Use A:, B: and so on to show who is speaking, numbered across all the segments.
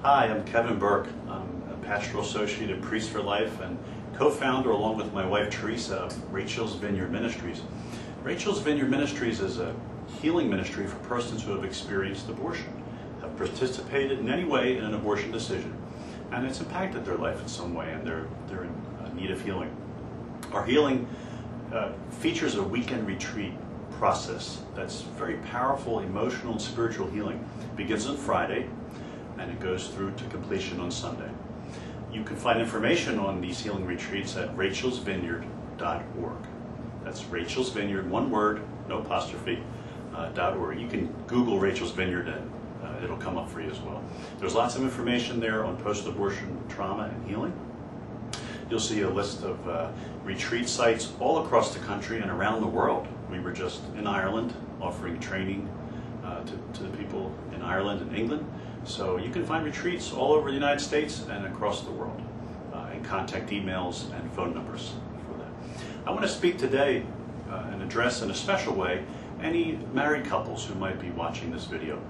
A: Hi, I'm Kevin Burke. I'm a pastoral associate at Priest for Life and co-founder, along with my wife Teresa, of Rachel's Vineyard Ministries. Rachel's Vineyard Ministries is a healing ministry for persons who have experienced abortion, have participated in any way in an abortion decision, and it's impacted their life in some way, and they're in need of healing. Our healing features a weekend retreat process that's very powerful emotional and spiritual healing. It begins on Friday and it goes through to completion on Sunday. You can find information on these healing retreats at rachelsvineyard.org. That's Rachel's Vineyard, one word, no apostrophe, .org. You can Google Rachel's Vineyard and it'll come up for you as well. There's lots of information there on post-abortion trauma and healing. You'll see a list of retreat sites all across the country and around the world. We were just in Ireland offering training to the people in Ireland and England. So you can find retreats all over the United States and across the world, and contact emails and phone numbers for that. I want to speak today and address in a special way any married couples who might be watching this video.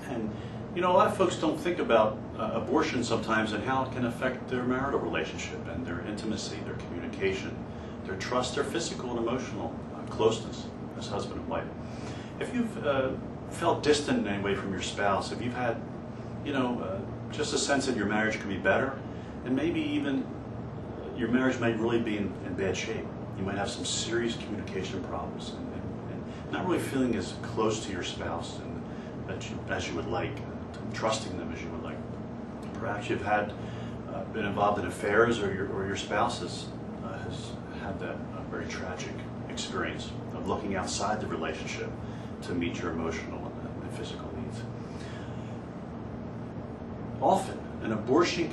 A: And you know, a lot of folks don't think about abortion sometimes and how it can affect their marital relationship and their intimacy, their communication, their trust, their physical and emotional closeness as husband and wife. If you've felt distant in any way from your spouse, if you've had, just a sense that your marriage could be better, and maybe even your marriage might really be in bad shape. You might have some serious communication problems and not really feeling as close to your spouse as you would like, trusting them as you would like. Perhaps you've been involved in affairs, or your spouse has had that very tragic experience of looking outside the relationship to meet your emotional and physical needs. Often, an abortion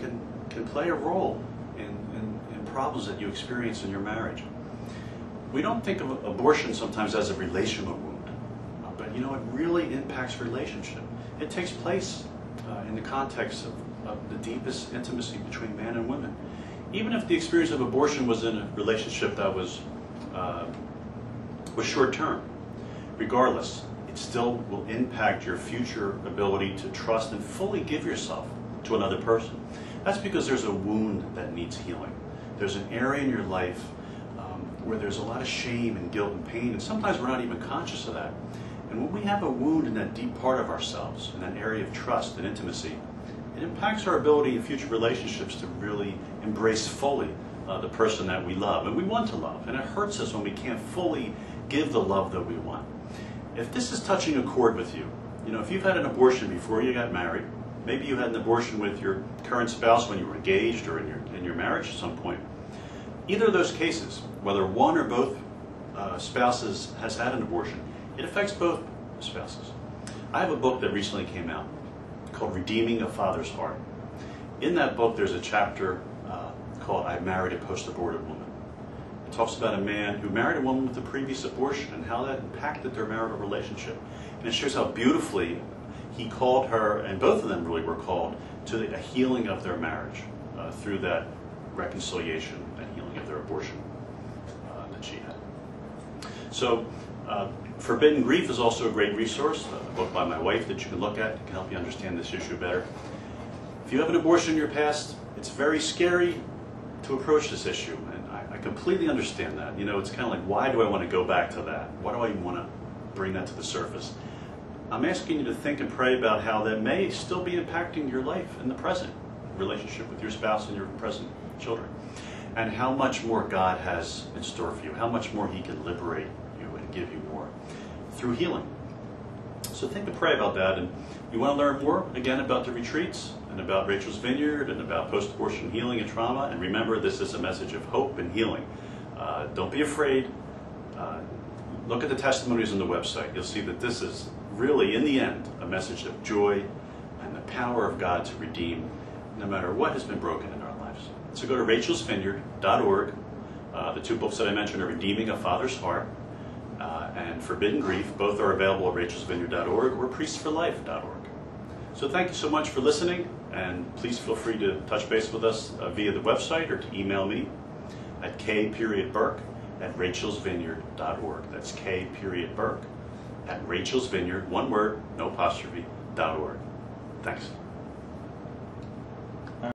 A: can play a role in problems that you experience in your marriage. We don't think of abortion sometimes as a relational wound, but it really impacts relationship. It takes place in the context of the deepest intimacy between man and woman. Even if the experience of abortion was in a relationship that was short-term, regardless, it still will impact your future ability to trust and fully give yourself to another person. That's because there's a wound that needs healing. There's an area in your life where there's a lot of shame and guilt and pain, and sometimes we're not even conscious of that. And when we have a wound in that deep part of ourselves, in that area of trust and intimacy, it impacts our ability in future relationships to really embrace fully the person that we love and we want to love. And it hurts us when we can't fully give the love that we want. If this is touching a chord with you, if you've had an abortion before you got married, maybe you had an abortion with your current spouse when you were engaged or in your marriage at some point, either of those cases, whether one or both spouses has had an abortion, it affects both spouses. I have a book that recently came out called Redeeming a Father's Heart. In that book, there's a chapter called I Married a Post-Aborted Woman. It talks about a man who married a woman with a previous abortion and how that impacted their marital relationship. And it shows how beautifully he called her, and both of them really were called, to a healing of their marriage through that reconciliation and healing of their abortion that she had. So, Forbidden Grief is also a great resource, a book by my wife that you can look at. It can help you understand this issue better. If you have an abortion in your past, it's very scary to approach this issue, and I completely understand that. It's kind of like, why do I want to go back to that? Why do I even want to bring that to the surface? I'm asking you to think and pray about how that may still be impacting your life in the present relationship with your spouse and your present children, and how much more God has in store for you, how much more He can liberate you and give you more through healing. So think and pray about that. And you want to learn more, again, about the retreats and about Rachel's Vineyard and about post-abortion healing and trauma. And remember, this is a message of hope and healing. Don't be afraid. Look at the testimonies on the website. You'll see that this is really, in the end, a message of joy and the power of God to redeem no matter what has been broken in our lives. So go to rachelsvineyard.org. The two books that I mentioned are Redeeming a Father's Heart and Forbidden Grief. Both are available at rachelsvineyard.org or priestforlife.org. So thank you so much for listening, and please feel free to touch base with us via the website or to email me at k.burke@rachelsvineyard.org. That's k.burke@rachelsvineyard, one word, no apostrophe, .org. Thanks.